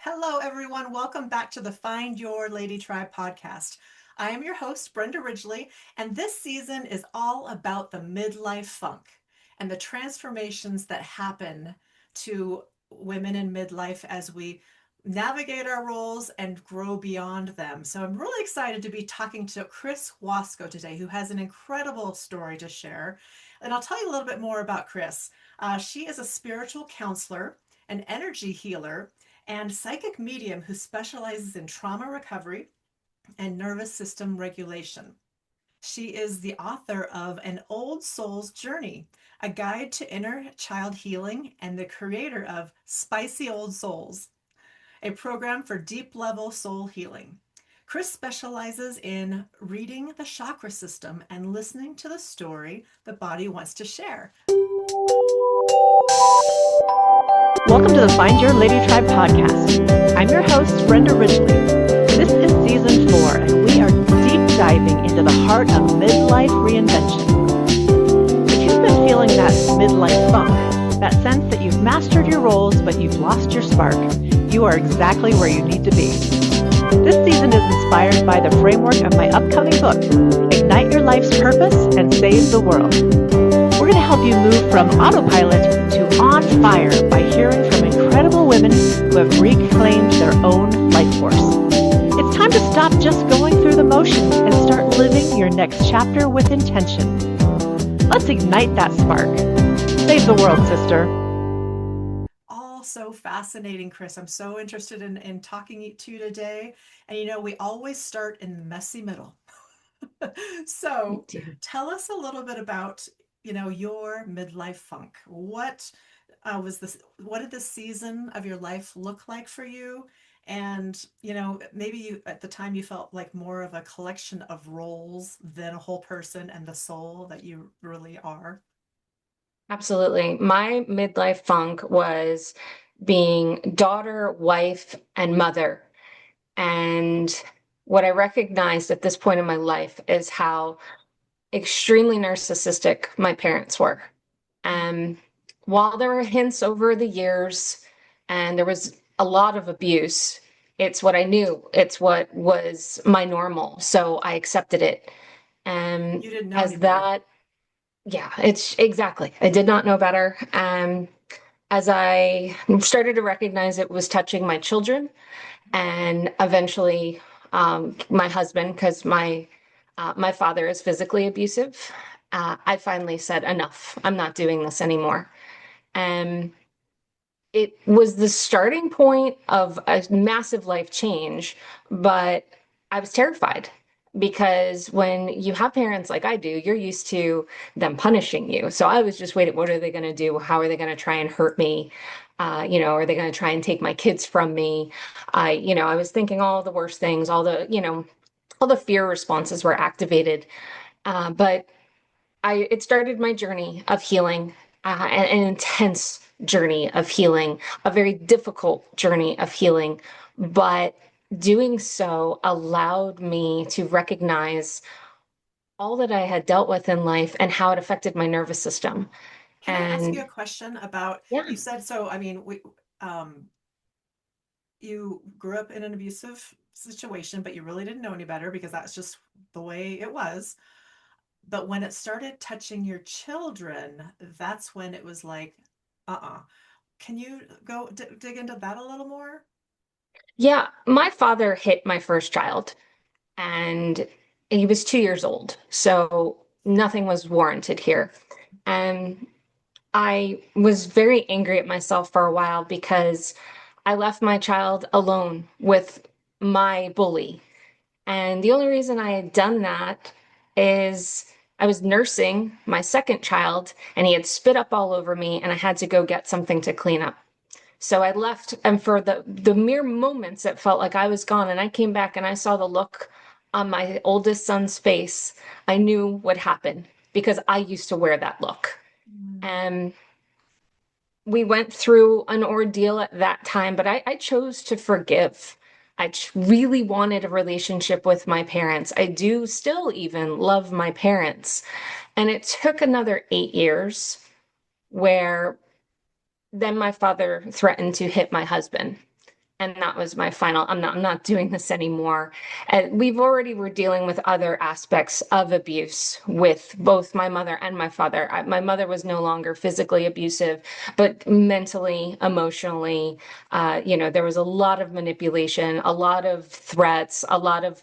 Hello, everyone. Welcome back to the Find Your Lady Tribe podcast. I am your host, Brenda Ridgely, and this season is all about the midlife funk and the transformations that happen to women in midlife as we navigate our roles and grow beyond them. So I'm really excited to be talking to Chris Wasco today, who has an incredible story to share. And I'll tell you a little bit more about Chris. She is a spiritual counselor, an energy healer, and psychic medium who specializes in trauma recovery and nervous system regulation. She is the author of An Old Soul's Journey, a guide to inner child healing, and the creator of Spicy Old Souls, a program for deep level soul healing. Chris specializes in reading the chakra system and listening to the story the body wants to share. Welcome to the Find Your Lady Tribe podcast. I'm your host, Brenda Ridgely. This is season 4, and we are deep diving into the heart of midlife reinvention. If you've been feeling that midlife funk, that sense that you've mastered your roles but you've lost your spark, you are exactly where you need to be. This season is inspired by the framework of my upcoming book, Ignite Your Life's Purpose and Save the World. We're going to help you move from autopilot to on fire by hearing from incredible women who have reclaimed their own life force. It's time to stop just going through the motions and start living your next chapter with intention. Let's ignite that spark. Save the world, sister. All so fascinating, Chris. I'm so interested in talking to you today. And we always start in the messy middle. So tell us a little bit about your midlife funk. What was this? What did this season of your life look like for you? And maybe at the time you felt like more of a collection of roles than a whole person and the soul that you really are. Absolutely. My midlife funk was being daughter, wife, and mother. And what I recognized at this point in my life is how extremely narcissistic my parents were. And while there were hints over the years and there was a lot of abuse, it's what I knew. It's what was my normal. So I accepted it. And You didn't know as any better. yeah, it's exactly. I did not know better. As I started to recognize it was touching my children and eventually my husband, because my father is physically abusive. I finally said, enough. I'm not doing this anymore. And it was the starting point of a massive life change, but I was terrified because when you have parents like I do, you're used to them punishing you. So I was just waiting, what are they going to do? How are they going to try and hurt me? Are they going to try and take my kids from me? I was thinking all the worst things, all the fear responses were activated. But it started my journey of healing, an intense journey of healing, a very difficult journey of healing. But doing so allowed me to recognize all that I had dealt with in life and how it affected my nervous system. Can I ask you a And question about, yeah, you said, so, I mean, you grew up in an abusive situation, but you really didn't know any better because that's just the way it was. But when it started touching your children, that's when it was like, uh-uh. Can you go dig into that a little more? yeah, my father hit my first child and he was 2 years old. So nothing was warranted here. And I was very angry at myself for a while because I left my child alone with my bully. And the only reason I had done that is I was nursing my second child and he had spit up all over me and I had to go get something to clean up. So I left, and for the mere moments it felt like I was gone, and I came back and I saw the look on my oldest son's face. I knew what happened because I used to wear that look. Mm. And we went through an ordeal at that time, but I chose to forgive. Really wanted a relationship with my parents. I do still even love my parents. And it took another 8 years where then my father threatened to hit my husband. And that was my final, I'm not doing this anymore. And we've already were dealing with other aspects of abuse with both my mother and my father. My mother was no longer physically abusive, but mentally, emotionally, there was a lot of manipulation, a lot of threats, a lot of,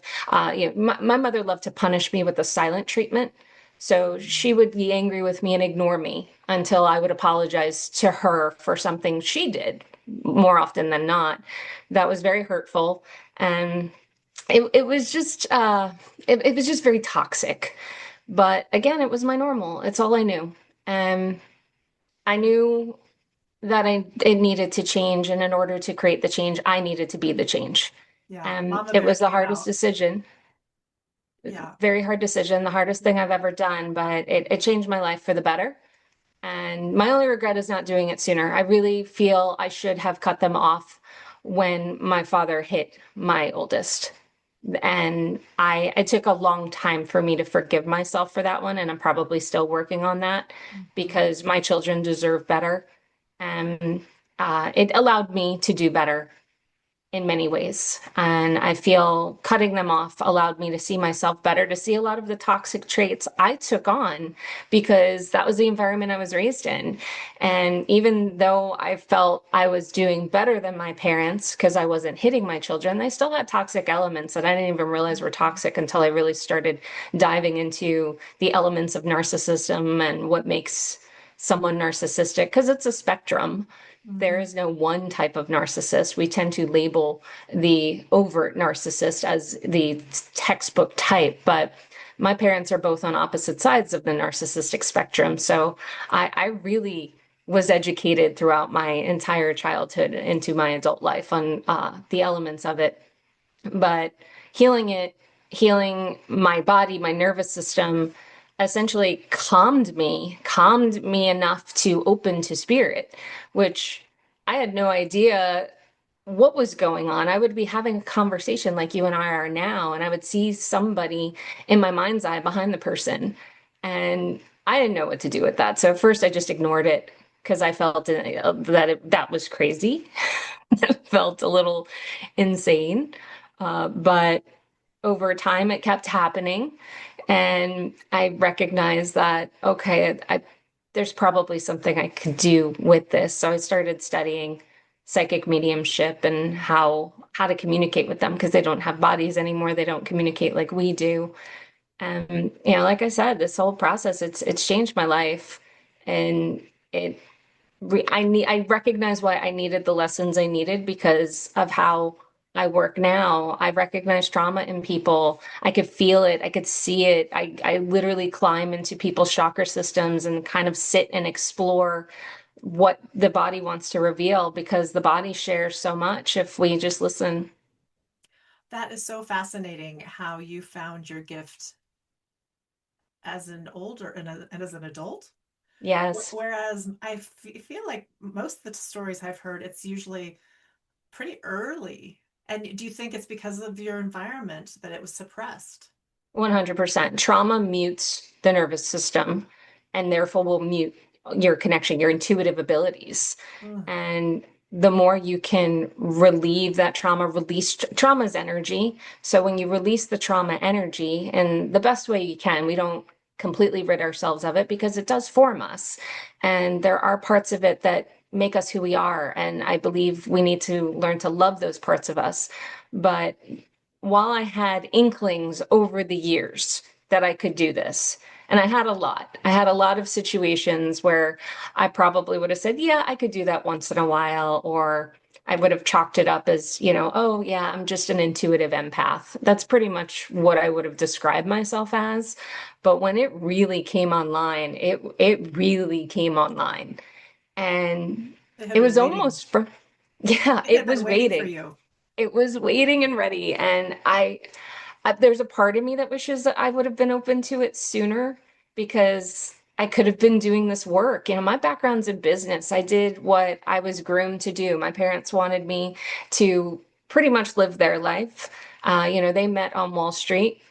my mother loved to punish me with the silent treatment. So she would be angry with me and ignore me until I would apologize to her for something she did more often than not. That was very hurtful. And it was just it was just very toxic. But again, it was my normal. It's all I knew. And I knew that it needed to change, and in order to create the change, I needed to be the change. Yeah, And Mama it Bear was the came hardest out. decision, Yeah. very hard decision, the hardest thing I've ever done, but it changed my life for the better. And my only regret is not doing it sooner. I really feel I should have cut them off when my father hit my oldest. And it took a long time for me to forgive myself for that one. And I'm probably still working on that Mhm. because my children deserve better. And it allowed me to do better in many ways. And I feel cutting them off allowed me to see myself better, to see a lot of the toxic traits I took on because that was the environment I was raised in. Yeah. And even though I felt I was doing better than my parents because I wasn't hitting my children, they still had toxic elements that I didn't even realize were toxic until I really started diving into the elements of narcissism and what makes someone narcissistic, because it's a spectrum. There Mhm. is no one type of narcissist. We tend to label the overt narcissist as the textbook type, but my parents are both on opposite sides of the narcissistic spectrum. So I really was educated throughout my entire childhood into my adult life on the elements of it. But healing it, healing my body, my nervous system, essentially calmed me enough to open to spirit, which I had no idea what was going on. I would be having a conversation like you and I are now, and I would see somebody in my mind's eye behind the person. And I didn't know what to do with that. So at first I just ignored it because I felt that was crazy. That felt a little insane. But over time, it kept happening. And I recognized that, okay, there's probably something I could do with this. So I started studying psychic mediumship and how to communicate with them because they don't have bodies anymore. They don't communicate like we do. And like I said, this whole process, it's changed my life. And it I recognize why I needed the lessons I needed because of how I work now. I recognize trauma in people. I could feel it. I could see it. I literally climb into people's chakra systems and kind of sit and explore what the body wants to reveal because the body shares so much if we just listen. That is so fascinating how you found your gift as an older and as an adult. Yes. Whereas feel like most of the stories I've heard, it's usually pretty early. And do you think it's because of your environment that it was suppressed? 100%. Trauma mutes the nervous system and therefore will mute your connection, your intuitive abilities. Mm. And the more you can relieve that trauma, release trauma's energy. So when you release the trauma energy in the best way you can, we don't completely rid ourselves of it because it does form us. And there are parts of it that make us who we are. And I believe we need to learn to love those parts of us. But while I had inklings over the years that I could do this, and I had a lot of situations where I probably would have said, yeah, I could do that once in a while, or I would have chalked it up as, oh, yeah, I'm just an intuitive empath. That's pretty much what I would have described myself as. But when it really came online, it really came online. And They had it been was waiting. almost, yeah, They it had been was waiting for waiting. you. It was waiting and ready. And there's a part of me that wishes that I would have been open to it sooner because I could have been doing this work. My background's in business. I did what I was groomed to do. My parents wanted me to pretty much live their life. They met on Wall Street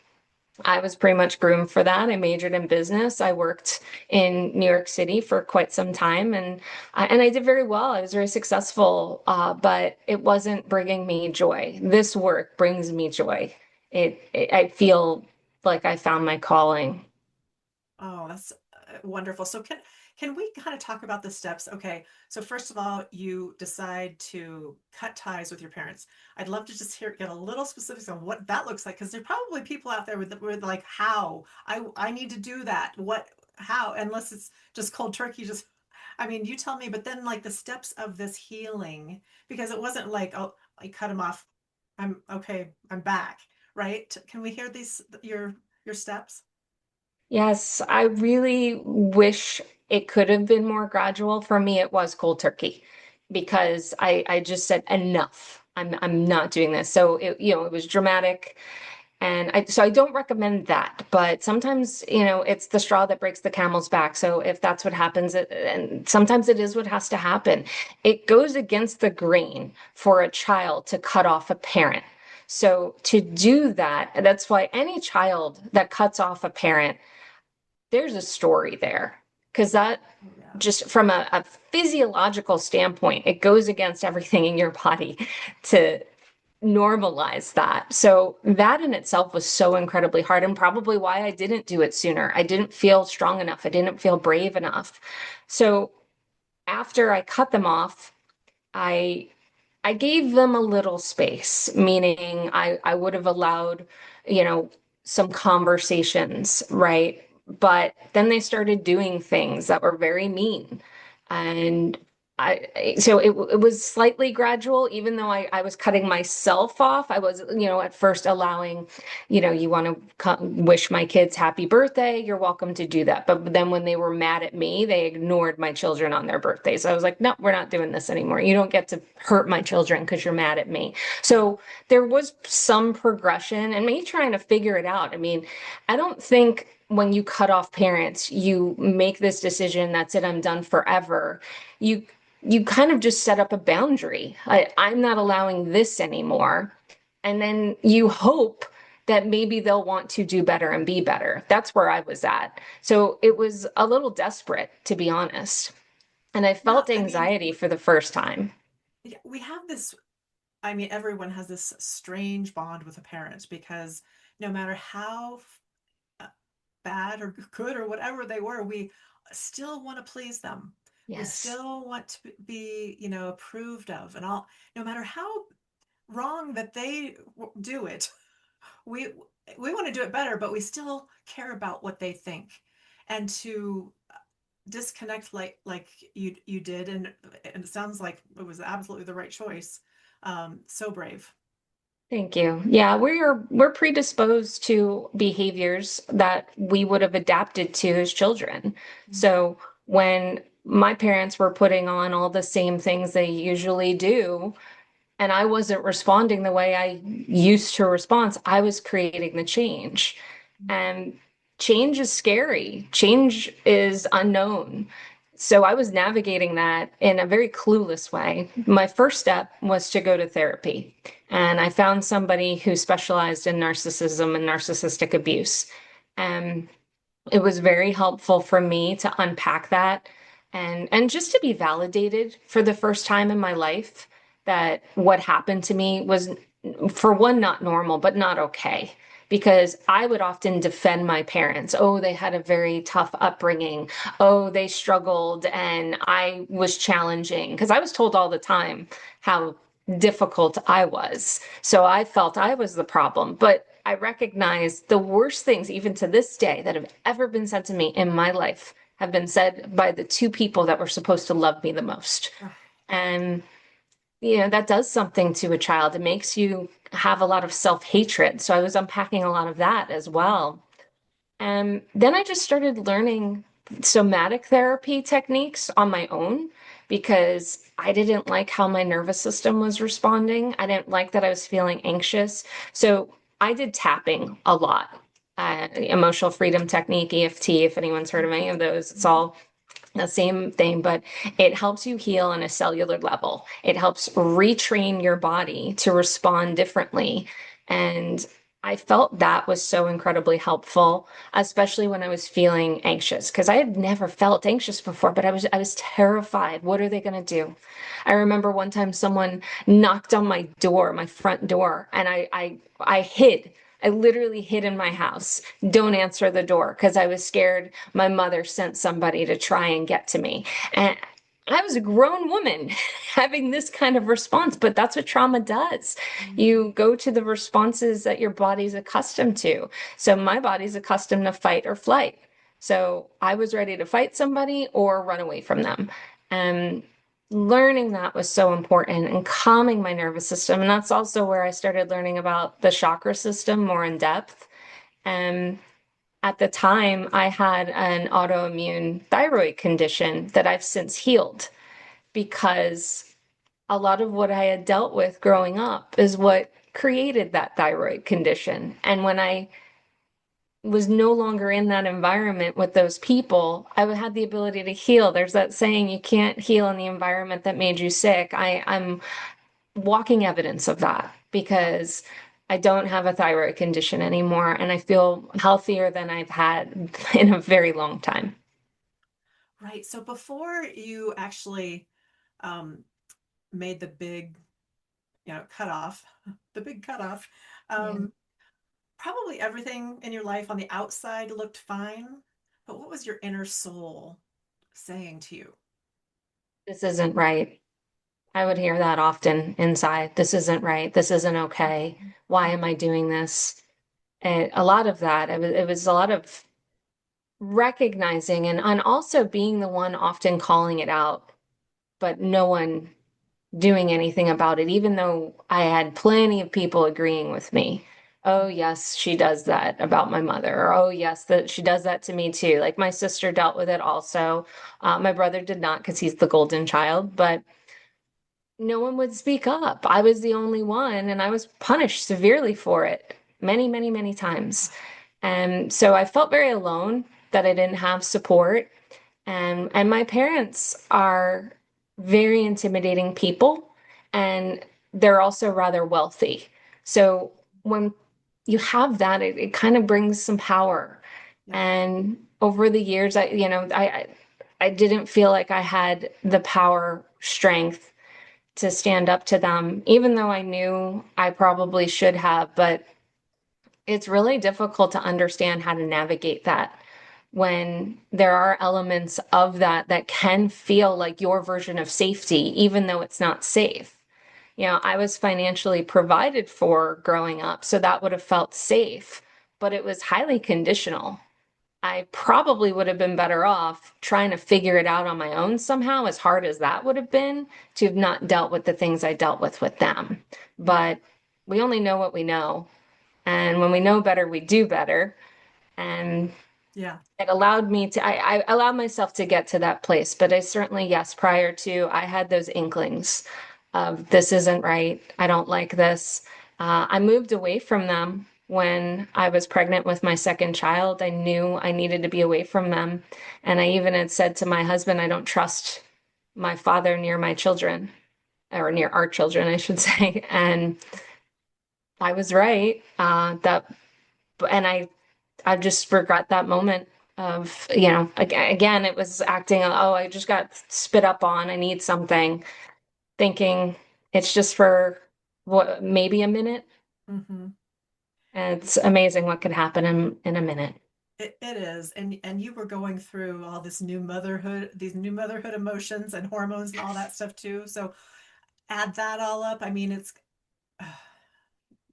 I was pretty much groomed for that. I majored in business. I worked in New York City for quite some time, and I did very well. I was very successful, but it wasn't bringing me joy. This work brings me joy. I feel like I found my calling. Oh, that's wonderful. So can we kind of talk about the steps? Okay, so first of all, you decide to cut ties with your parents. I'd love to just hear get a little specifics on what that looks like because there are probably people out there with like how I need to do that. What how unless it's just cold turkey just I mean, you tell me, but then like the steps of this healing because it wasn't like oh, I cut him off. I'm okay, I'm back, right? Can we hear these your steps? Yes, I really wish it could have been more gradual. For me, it was cold turkey because I just said enough. I'm not doing this. So it was dramatic. And so I don't recommend that, but sometimes, it's the straw that breaks the camel's back. So if that's what happens, and sometimes it is what has to happen, it goes against the grain for a child to cut off a parent. So to do that, that's why any child that cuts off a parent, there's a story there. Because that Oh, yeah. just from a physiological standpoint, it goes against everything in your body to normalize that. So that in itself was so incredibly hard and probably why I didn't do it sooner. I didn't feel strong enough. I didn't feel brave enough. So after I cut them off, I I gave them a little space, meaning I would have allowed, you know, some conversations, right? But then they started doing things that were very mean. And so it was slightly gradual, even though I was cutting myself off. I was, at first allowing, you want to wish my kids happy birthday, you're welcome to do that. But then when they were mad at me, they ignored my children on their birthdays. I was like, no, we're not doing this anymore. You don't get to hurt my children because you're mad at me. So there was some progression and me trying to figure it out. I mean, I don't think when you cut off parents, you make this decision, that's it, I'm done forever. You kind of just set up a boundary. I'm not allowing this anymore. And then you hope that maybe they'll want to do better and be better. That's where I was at. So it was a little desperate, to be honest. And I Yeah, felt I mean, anxiety for the first time. yeah, we have this, I mean, everyone has this strange bond with a parent because no matter how uh, bad or good or whatever they were, we still want to please them. We Yes. still want to be, approved of and all, no matter how wrong that they do it. We we want to do it better, but we still care about what they think. And to disconnect like you did and it sounds like it was absolutely the right choice. So brave. Thank you. Yeah, we're predisposed to behaviors that we would have adapted to as children. So when my parents were putting on all the same things they usually do, and I wasn't responding the way I used to respond, I was creating the change. And change is scary. Change is unknown. So I was navigating that in a very clueless way. My first step was to go to therapy. And I found somebody who specialized in narcissism and narcissistic abuse. And it was very helpful for me to unpack that and just to be validated for the first time in my life that what happened to me was, for one, not normal, but not okay. Because I would often defend my parents. Oh, they had a very tough upbringing. Oh, they struggled and I was challenging. Because I was told all the time how difficult I was. So I felt I was the problem. But I recognize the worst things, even to this day, that have ever been said to me in my life have been said by the two people that were supposed to love me the most. Oh, And that does something to a child. It makes you have a lot of self-hatred. So I was unpacking a lot of that as well. And then I just started learning somatic therapy techniques on my own because I didn't like how my nervous system was responding. I didn't like that I was feeling anxious. So I did tapping a lot. Emotional freedom technique, EFT, if anyone's heard of any of those, it's all the same thing, but it helps you heal on a cellular level. It helps retrain your body to respond differently. And I felt that was so incredibly helpful, especially when I was feeling anxious, because I had never felt anxious before, but I was terrified. What are they going to do? I remember one time someone knocked on my door, my front door, and I hid. I literally hid in my house. Don't answer the door because I was scared my mother sent somebody to try and get to me. And I was a grown woman having this kind of response, but that's what trauma does. Mhm. You go to the responses that your body's accustomed to. So my body's accustomed to fight or flight. So I was ready to fight somebody or run away from them. And learning that was so important and calming my nervous system. And that's also where I started learning about the chakra system more in depth. And at the time, I had an autoimmune thyroid condition that I've since healed because a lot of what I had dealt with growing up is what created that thyroid condition. And when I was no longer in that environment with those people, I had the ability to heal. There's that saying, you can't heal in the environment that made you sick. I'm walking evidence of that Wow. because I don't have a thyroid condition anymore and I feel healthier than I've had in a very long time. Right. So before you actually um, made the big, cutoff, the big cutoff, Yeah. um, probably everything in your life on the outside looked fine. But what was your inner soul saying to you? This isn't right. I would hear that often inside. This isn't right. This isn't okay. Why am I doing this? And a lot of that, it was a lot of recognizing and also being the one often calling it out, but no one doing anything about it, even though I had plenty of people agreeing with me. Oh, yes, she does that about my mother. Or, oh, yes, that she does that to me too. Like my sister dealt with it also. My brother did not because he's the golden child, but no one would speak up. I was the only one, and I was punished severely for it many, many, many times. And so I felt very alone that I didn't have support. And my parents are very intimidating people, and they're also rather wealthy. So when you have that, it kind of brings some power. Yeah. And over the years, I didn't feel like I had the power, strength to stand up to them, even though I knew I probably should have. But it's really difficult to understand how to navigate that when there are elements of that that can feel like your version of safety, even though it's not safe. I was financially provided for growing up, so that would have felt safe, but it was highly conditional. I probably would have been better off trying to figure it out on my own somehow, as hard as that would have been, to have not dealt with the things I dealt with them. Yeah. But we only know what we know. And when we know better, we do better. And Yeah. it allowed me to, I allowed myself to get to that place. But I certainly, yes, prior to, I had those inklings of this isn't right. I don't like this. I moved away from them when I was pregnant with my second child. I knew I needed to be away from them. And I even had said to my husband, I don't trust my father near my children, or near our children, I should say. And I was right. And I just regret that moment of, again, it was acting, oh, I just got spit up on. I need something, thinking it's just for what, maybe a minute. Hmm. And it's amazing what could happen in a minute. It is. And you were going through all this new motherhood, these new motherhood emotions and hormones and all that stuff too. So add that all up. I mean, it's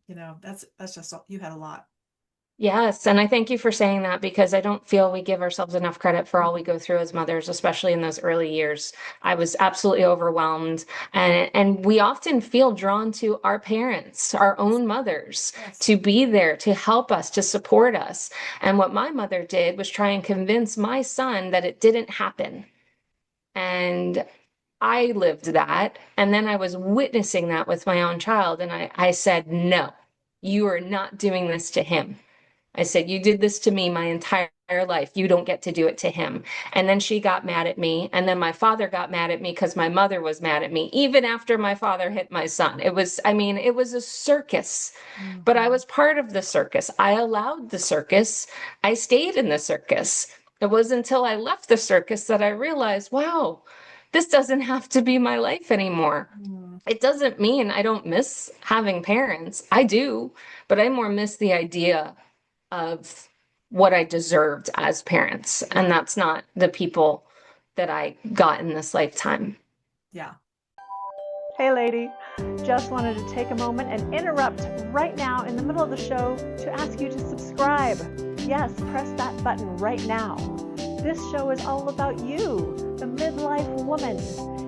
that's just you had a lot. Yes, and I thank you for saying that because I don't feel we give ourselves enough credit for all we Mhm. go through as mothers, especially in those early years. I was absolutely overwhelmed, and we often feel drawn to our parents, our Yes. own mothers, Yes. to be there, to help us, to support us. And what my mother did was try and convince my son that it didn't happen. And I lived that, and then I was witnessing that with my own child, and I said, "No, you are not doing this to him." I said, you did this to me my entire life. You don't get to do it to him. And then she got mad at me. And then my father got mad at me because my mother was mad at me, even after my father hit my son. It was, I mean, it was a circus, but I Mhm. was part of the circus. I allowed the circus. I stayed in the circus. It was until I left the circus that I realized, wow, this doesn't have to be my life anymore. Mm. It doesn't mean I don't miss having parents. I do, but I more miss the idea of what I deserved as parents. And Yeah. that's not the people that I got in this lifetime. Yeah. Hey, lady. Just wanted to take a moment and interrupt right now in the middle of the show to ask you to subscribe. Yes, press that button right now. This show is all about you, the midlife woman.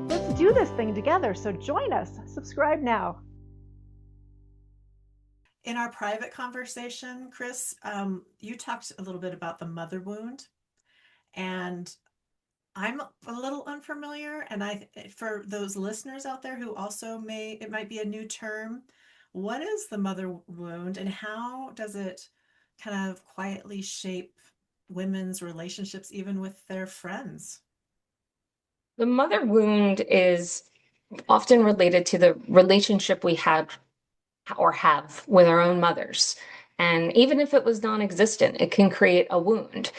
Let's do this thing together, so join us. Subscribe now. In our private conversation, Chris, you talked a little bit about the mother wound, and I'm a little unfamiliar. And for those listeners out there who also it might be a new term. What is the mother wound, and how does it kind of quietly shape women's relationships, even with their friends? The mother wound is often related to the relationship we had or have with our own mothers. And even if it was non existent, it can create a wound.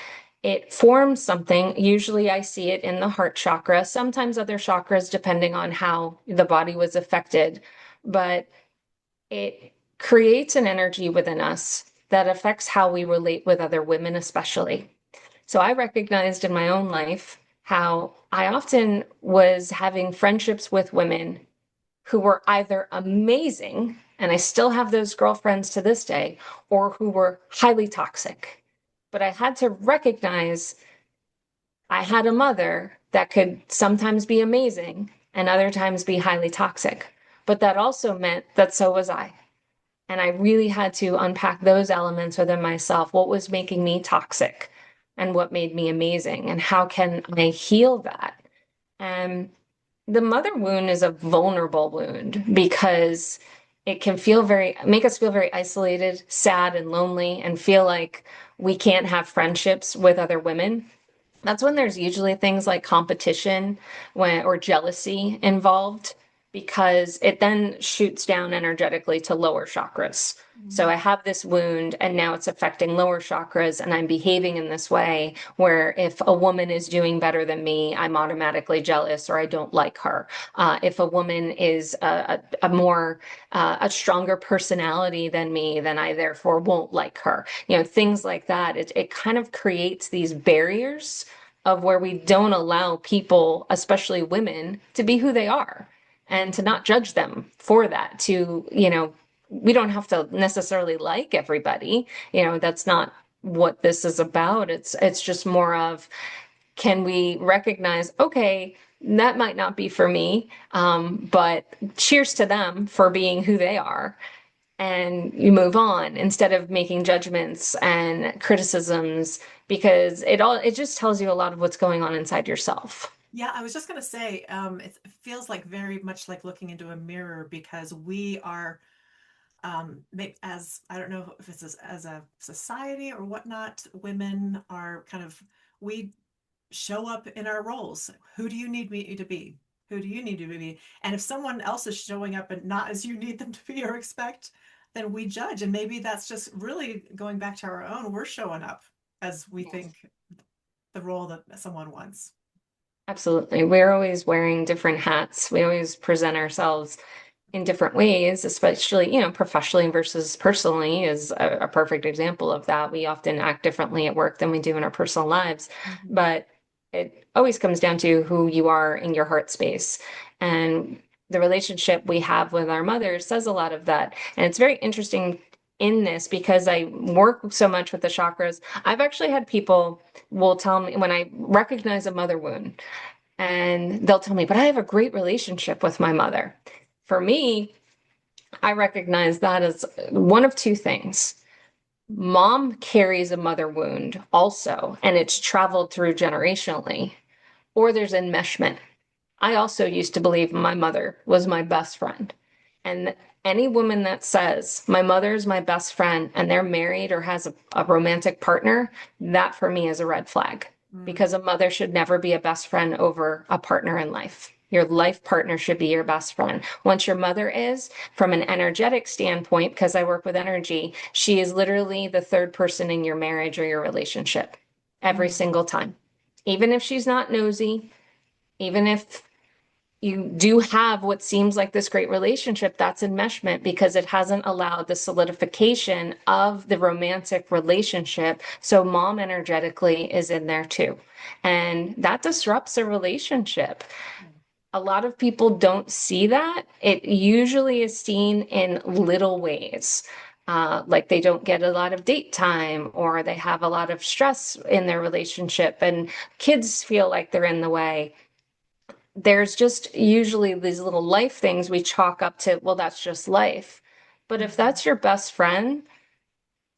It forms something. Usually, I see it in the heart chakra, sometimes other chakras, depending on how the body was affected. But it creates an energy within us that affects how we relate with other women, especially. So I recognized in my own life how I often was having friendships with women who were either amazing, and I still have those girlfriends to this day, or who were highly toxic. But I had to recognize I had a mother that could sometimes be amazing and other times be highly toxic. But that also meant that so was I. And I really had to unpack those elements within myself. What was making me toxic and what made me amazing? And how can I heal that? And the mother wound is a vulnerable wound because it can make us feel very isolated, sad, and lonely, and feel like we can't have friendships with other women. That's when there's usually things like competition or jealousy involved, because it then shoots down energetically to lower chakras. So Mm. I have this wound and now it's affecting lower chakras, and I'm behaving in this way where if a woman is doing better than me, I'm automatically jealous or I don't like her. If a woman is a stronger personality than me, then I therefore won't like her. Things like that. It kind of creates these barriers of where we don't allow people, especially women, to be who they are and to Mhm. not judge them for that. We don't have to necessarily like everybody. That's not what this is about. It's just more of, can we recognize, okay, that might not be for me, but cheers to them for being who they are, and you move on instead of making judgments and criticisms, because it just tells you a lot of what's going on inside yourself. Yeah, I was just going to say, it feels like very much like looking into a mirror, because we are, as I don't know if it's as a society or whatnot, women are kind of, we show up in our roles. Who do you need me to be? Who do you need to be? And if someone else is showing up and not as you need them to be or expect, then we judge. And maybe that's just really going back to our own. We're showing up as we Yes. think the role that someone wants. Absolutely. We're always wearing different hats. We always present ourselves in different ways, especially, professionally versus personally is a perfect example of that. We often act differently at work than we do in our personal lives, Mhm. but it always comes down to who you are in your heart space. And the relationship we have with our mothers says a lot of that. And it's very interesting in this because I work so much with the chakras. I've actually had people will tell me when I recognize a mother wound, and they'll tell me, but I have a great relationship with my mother. For me, I recognize that as one of two things. Mom carries a mother wound also, and it's traveled through generationally, or there's enmeshment. I also used to believe my mother was my best friend. And Any woman that says, my mother is my best friend and they're married or has a romantic partner, that for me is a red flag Mm, because a mother should never be a best friend over a partner in life. Your life partner should be your best friend. Once your mother is, from an energetic standpoint, because I work with energy, she is literally the third person in your marriage or your relationship every mm, single time. Even if she's not nosy, even if you do have what seems like this great relationship, that's enmeshment because it hasn't allowed the solidification of the romantic relationship. So mom energetically is in there too. And that disrupts a relationship. mm, A lot of people don't see that. It usually is seen in little ways. Like they don't get a lot of date time, or they have a lot of stress in their relationship, and kids feel like they're in the way. There's just usually these little life things we chalk up to, well, that's just life. But if mhm, that's your best friend,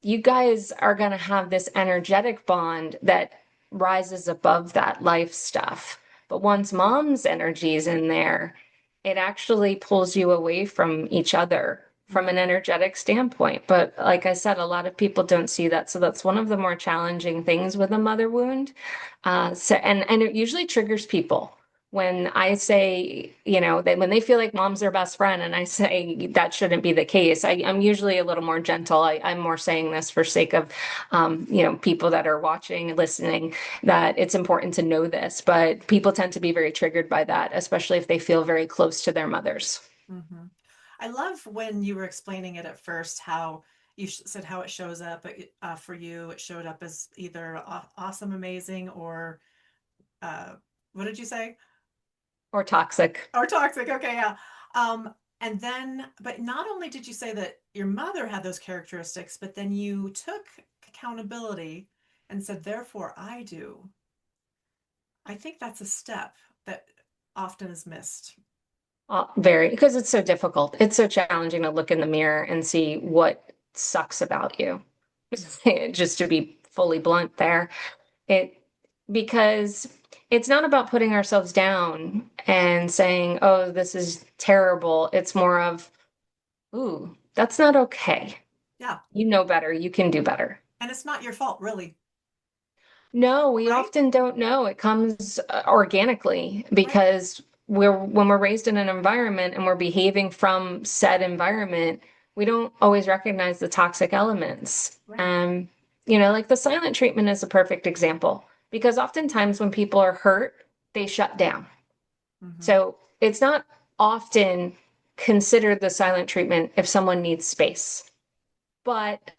you guys are going to have this energetic bond that rises above that life stuff. But once mhm, mom's energy is in there, it actually pulls you away from each other from an mhm, energetic standpoint. But like I said, a lot of people don't see that. So that's one of the more challenging things with a mother wound. And it usually triggers people when I say, that when they feel like mom's their best friend, and I say that shouldn't be the case, I'm usually a little more gentle. I'm more saying this for sake of, people that are watching and listening, that it's important to know this. But people tend to be very triggered by that, especially if they feel very close to their mothers. mhm. I love when you were explaining it at first, how you said how it shows up, but for you, it showed up as either awesome, amazing, or uh, what did you say? Or toxic. Or toxic. Okay, yeah. And then, but not only did you say that your mother had those characteristics, but then you took accountability and said, therefore, I do. I think that's a step that often is missed. Very, because it's so difficult. It's so challenging to look in the mirror and see what sucks about you. Just to be fully blunt there. It because it's not about putting ourselves down and saying, "Oh, this is terrible." It's more of, "Ooh, that's not okay. Yeah. You know better. You can do better." And it's not your fault, really. No, we Right? often don't know. It comes organically Right. because when we're raised in an environment and we're behaving from said environment, we don't always recognize the toxic elements. Right. Like the silent treatment is a perfect example because oftentimes when people are hurt, they shut down. Mm-hmm. So it's not often considered the silent treatment if someone needs space. But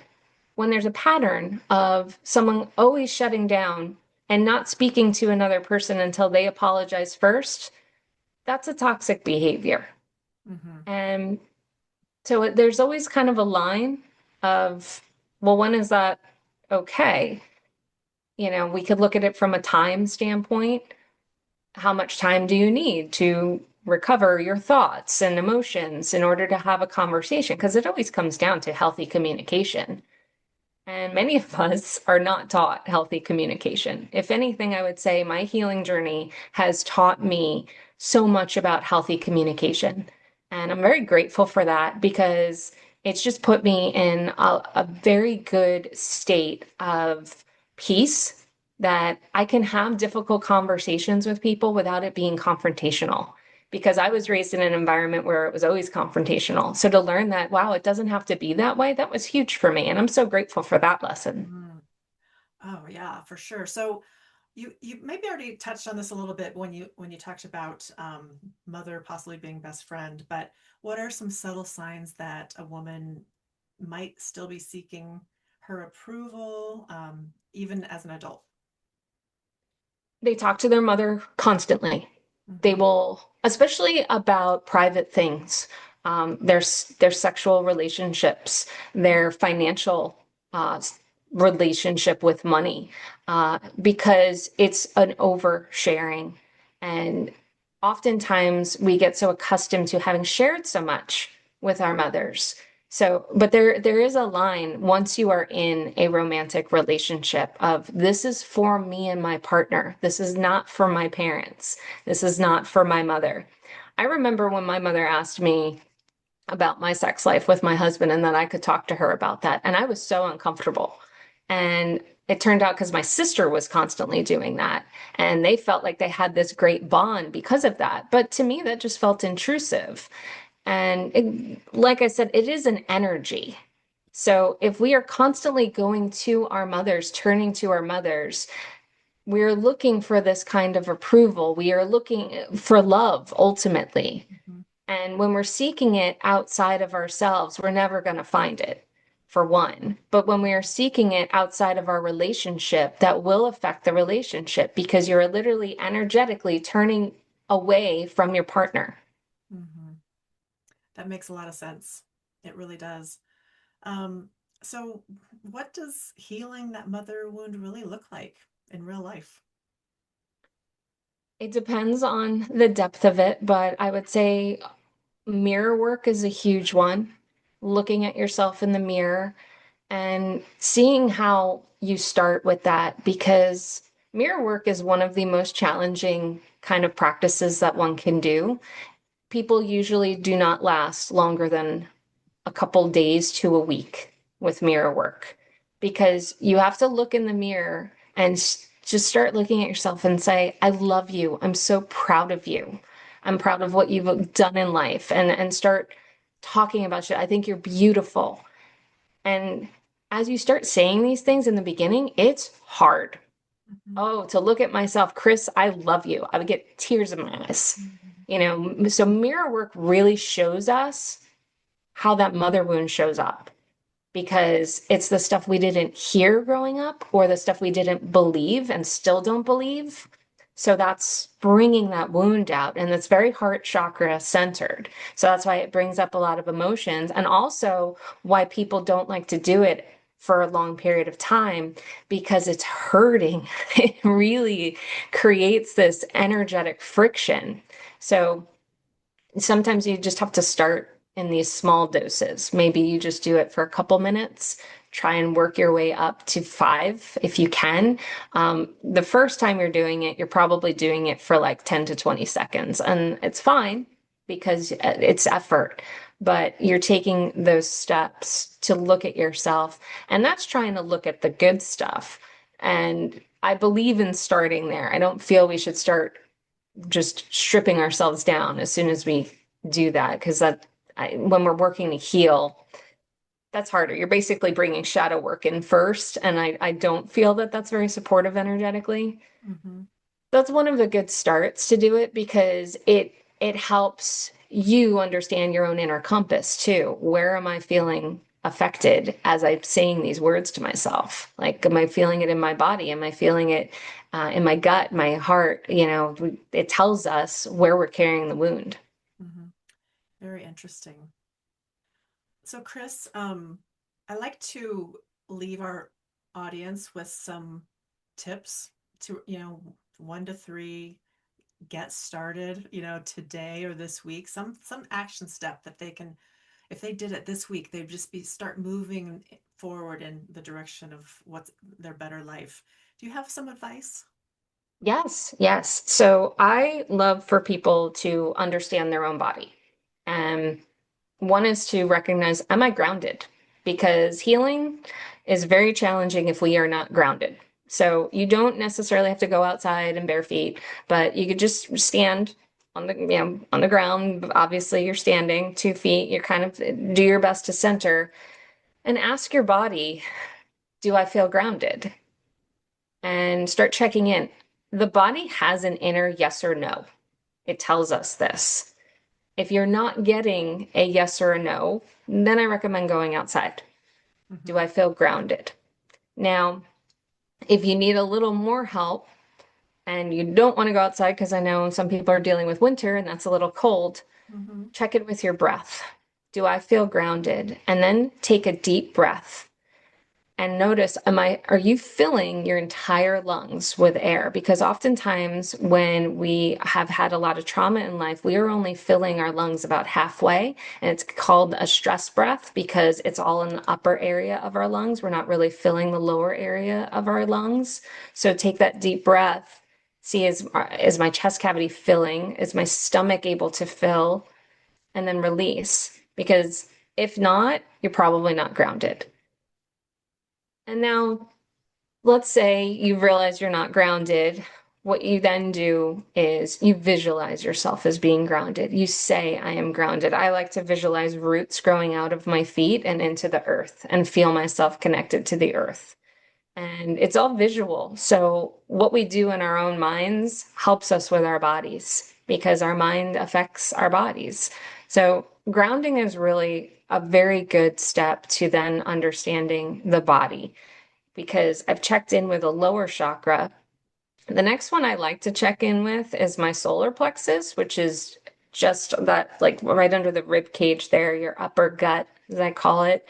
when there's a pattern of someone always shutting down and not speaking to another person until they apologize first, that's a toxic behavior. Mm-hmm. And so there's always kind of a line of, well, when is that okay? We could look at it from a time standpoint. How much time do you need to recover your thoughts and emotions in order to have a conversation? Because it always comes down to healthy communication. And many of us are not taught healthy communication. If anything, I would say my healing journey has taught me so much about healthy communication. And I'm very grateful for that because it's just put me in a very good state of peace that I can have difficult conversations with people without it being confrontational because I was raised in an environment where it was always confrontational. So to learn that, wow, it doesn't have to be that way, that was huge for me. And I'm so grateful for that lesson. Mm. Oh yeah, for sure. So you maybe already touched on this a little bit when you talked about mother possibly being best friend, but what are some subtle signs that a woman might still be seeking her approval, even as an adult? They talk to their mother constantly. They Hmm. will, especially about private things, their sexual relationships, their financial uh, relationship with money, because it's an oversharing. And oftentimes we get so accustomed to having shared so much with our mothers. So, but there is a line once you are in a romantic relationship of this is for me and my partner. This is not for my parents. This is not for my mother. I remember when my mother asked me, about my sex life with my husband and that I could talk to her about that. And I was so uncomfortable. And it turned out because my sister was constantly doing that and they felt like they had this great bond because of that. But to me, that just felt intrusive. And like I said, it is an energy. So if we are constantly going to our mothers, turning to our mothers, we're looking for this kind of approval. We are looking for love ultimately. Mm-hmm. And when we're seeking it outside of ourselves, we're never going to find it, for one. But when we are seeking it outside of our relationship, that will affect the relationship because you're literally energetically turning away from your partner. Mm-hmm. That makes a lot of sense. It really does. Um, so, what does healing that mother wound really look like in real life? It depends on the depth of it, but I would say mirror work is a huge one. Looking at yourself in the mirror and seeing how you start with that, because mirror work is one of the most challenging kind of practices that one can do. People usually do not last longer than a couple days to a week with mirror work because you have to look in the mirror and just start looking at yourself and say, I love you. I'm so proud of you. I'm proud of what you've done in life and start talking about you. I think you're beautiful. And as you start saying these things in the beginning, it's hard. Mm-hmm. Oh, to look at myself, Chris, I love you. I would get tears in my eyes. Mm-hmm. So mirror work really shows us how that mother wound shows up because it's the stuff we didn't hear growing up or the stuff we didn't believe and still don't believe. So that's bringing that wound out, and it's very heart chakra centered. So that's why it brings up a lot of emotions, and also why people don't like to do it for a long period of time because it's hurting. It really creates this energetic friction. So sometimes you just have to start in these small doses. Maybe you just do it for a couple minutes, try and work your way up to 5 if you can. The first time you're doing it, you're probably doing it for like 10 to 20 seconds, and it's fine because it's effort. But you're taking those steps to look at yourself, and that's trying to look at the good stuff. And I believe in starting there. I don't feel we should start just stripping ourselves down as soon as we do that because when we're working to heal, that's harder. You're basically bringing shadow work in first, and I don't feel that that's very supportive energetically. Mm-hmm. That's one of the good starts to do it because it helps you understand your own inner compass too. Where am I feeling affected as I'm saying these words to myself? Like, am I feeling it in my body? Am I feeling it in my gut, my heart? It tells us where we're carrying the wound. Mm-hmm. Very interesting. So, Chris, I like to leave our audience with some tips to, 1 to 3, get started, today or this week, some action step that they can, if they did it this week, they'd just be start moving forward in the direction of what's their better life. Do you have some advice? Yes, yes. So I love for people to understand their own body. Um, One is to recognize, am I grounded? Because healing is very challenging if we are not grounded. So you don't necessarily have to go outside and bare feet, but you could just stand on the ground. Obviously, you're standing 2 feet. You're kind of do your best to center and ask your body, do I feel grounded? And start checking in. The body has an inner yes or no. It tells us this. If you're not getting a yes or a no, then I recommend going outside. Do Mm-hmm. I feel grounded? Now, if you need a little more help and you don't want to go outside, because I know some people are dealing with winter and that's a little cold, Mm-hmm. check it with your breath. Do I feel grounded? And then take a deep breath and notice, are you filling your entire lungs with air? Because oftentimes when we have had a lot of trauma in life, we are only filling our lungs about halfway. And it's called a stress breath because it's all in the upper area of our lungs. We're not really filling the lower area of our lungs. So take that deep breath. See, is my chest cavity filling? Is my stomach able to fill? And then release. because if not, you're probably not grounded. And now, let's say you realize you're not grounded. What you then do is you visualize yourself as being grounded. You say, I am grounded. I like to visualize roots growing out of my feet and into the earth and feel myself connected to the earth. And it's all visual. So, what we do in our own minds helps us with our bodies because our mind affects our bodies. So, grounding is really a very good step to then understanding the body because I've checked in with a lower chakra. The next one I like to check in with is my solar plexus, which is just that, like right under the rib cage there, your upper gut, as I call it.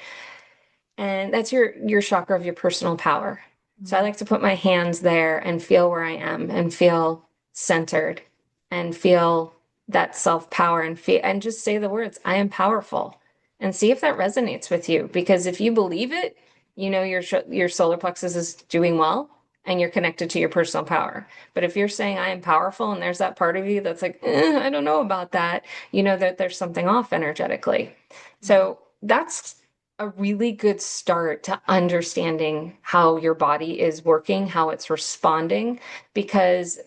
And that's your chakra of your personal power. So I like to put my hands there and feel where I am and feel centered and feel that self-power and feel and just say the words, I am powerful. And see if that resonates with you. Because if you believe it, you know your solar plexus is doing well and you're connected to your personal power. But if you're saying I am powerful and there's that part of you that's like, I don't know about that, you know that there's something off energetically. So that's a really good start to understanding how your body is working, how it's responding, because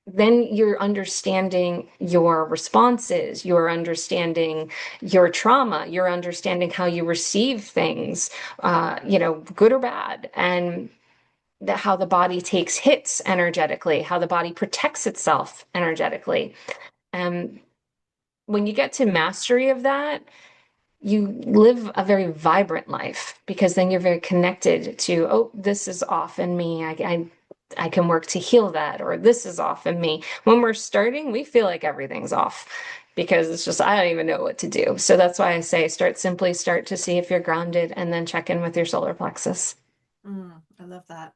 then you're understanding your responses, you're understanding your trauma, you're understanding how you receive things, good or bad, and how the body takes hits energetically, how the body protects itself energetically. And when you get to mastery of that, you live a very vibrant life because then you're very connected to, oh, this is off in me. I can work to heal that, or this is off in me. When we're starting, we feel like everything's off because it's just, I don't even know what to do. So that's why I say start simply, start to see if you're grounded, and then check in with your solar plexus. I love that.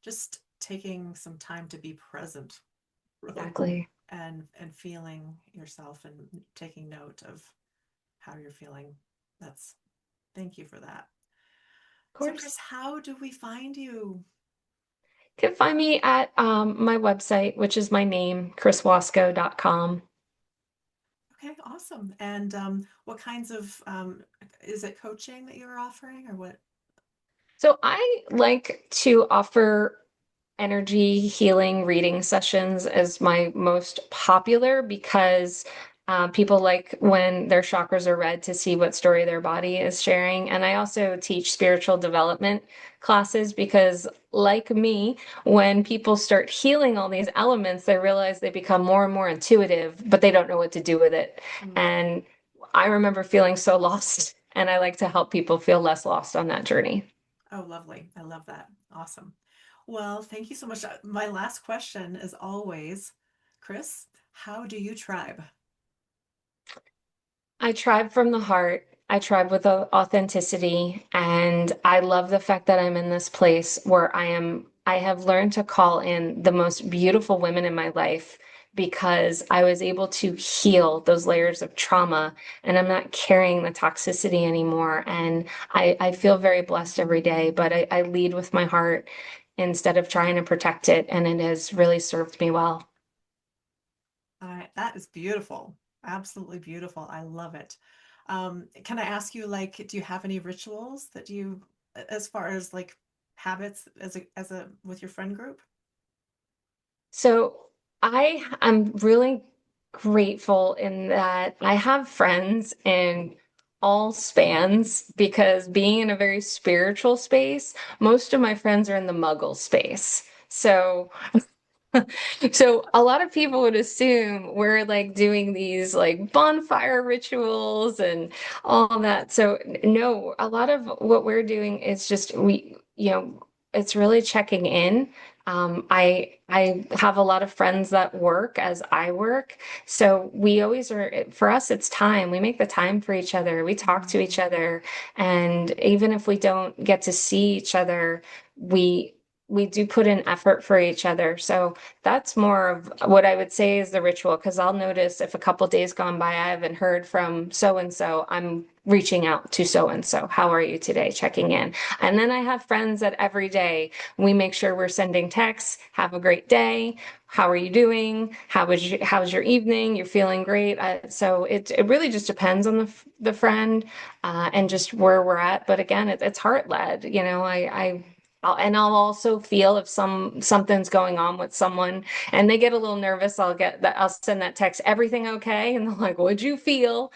Just taking some time to be present, really, Exactly. and feeling yourself and taking note of how you're feeling. That's Thank you for that. Of So, Chris, course. how do we find you? You can find me at my website, which is my name, chriswasco.com. Okay, awesome. And what kinds of is it coaching that you're offering, or what? So I like to offer energy healing reading sessions as my most popular because people like when their chakras are read to see what story their body is sharing. And I also teach spiritual development classes because, like me, when people start healing all these elements, they realize they become more and more intuitive, but they don't know what to do with it. Mm. And I remember feeling so lost, and I like to help people feel less lost on that journey. Oh, lovely. I love that. Awesome. Well, thank you so much. My last question is always, Chris, how do you tribe? I tribe from the heart. I tribe with authenticity. And I love the fact that I'm in this place where I have learned to call in the most beautiful women in my life because I was able to heal those layers of trauma and I'm not carrying the toxicity anymore. And I feel very blessed every day, but I lead with my heart instead of trying to protect it. And it has really served me well. That is beautiful. Absolutely beautiful. I love it. Can I ask you, like, do you have any rituals that you, as far as like habits as a with your friend group? So I am really grateful in that I have friends in all spans because being in a very spiritual space, most of my friends are in the muggle space. So a lot of people would assume we're like doing these like bonfire rituals and all that. So no, a lot of what we're doing is just it's really checking in. I have a lot of friends that work as I work. So we always are, for us, it's time. We make the time for each other. We talk to each other. And even if we don't get to see each other, we we do put in effort for each other. So that's more of what I would say is the ritual, because I'll notice if a couple days gone by, I haven't heard from so and so, I'm reaching out to so and so. How are you today? Checking in. And then I have friends that every day we make sure we're sending texts. Have a great day. How are you doing? How's your evening? You're feeling great. So it really just depends on the friend and just where we're at. But again, it's heart led. You know, I'll also feel if something's going on with someone and they get a little nervous, I'll send that text, everything okay? And they're like, what'd you feel?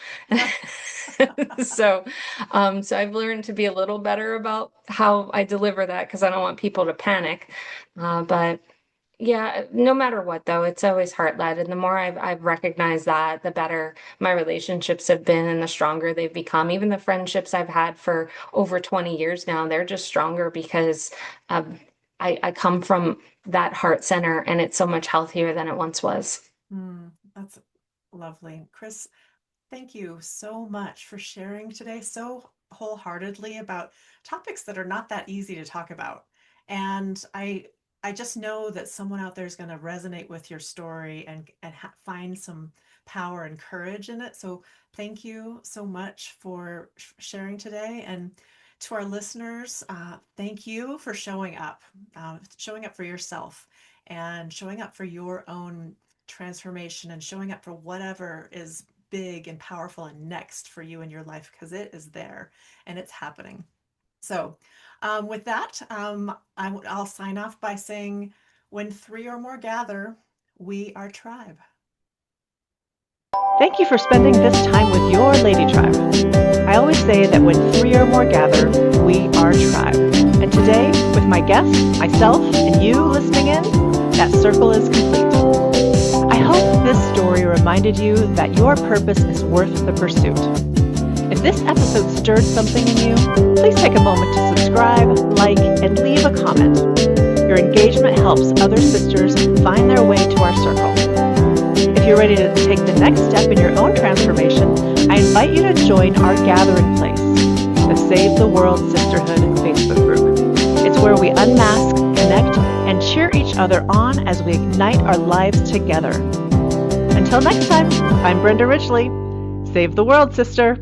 So I've learned to be a little better about how I deliver that, because I don't want people to panic. But yeah, no matter what though, it's always heart led. And the more I've recognized that, the better my relationships have been and the stronger they've become. Even the friendships I've had for over 20 years now, they're just stronger because I come from that heart center, and it's so much healthier than it once was. That's lovely. Chris, thank you so much for sharing today so wholeheartedly about topics that are not that easy to talk about. And I just know that someone out there is going to resonate with your story and find some power and courage in it. So thank you so much for sharing today. And to our listeners, thank you for showing up for yourself and showing up for your own transformation and showing up for whatever is big and powerful and next for you in your life, because it is there and it's happening. So with that, I'll sign off by saying, when three or more gather, we are tribe. Thank you for spending this time with your Lady Tribe. I always say that when three or more gather, we are tribe. And today, with my guests, myself, and you listening in, that circle is complete. I hope this story reminded you that your purpose is worth the pursuit. If this episode stirred something in you, please take a moment to subscribe, like, and leave a comment. Your engagement helps other sisters find their way to our circle. If you're ready to take the next step in your own transformation, I invite you to join our gathering place, the Save the World Sisterhood Facebook group. It's where we unmask, connect, and cheer each other on as we ignite our lives together. Until next time, I'm Brenda Ridgely. Save the world, sister.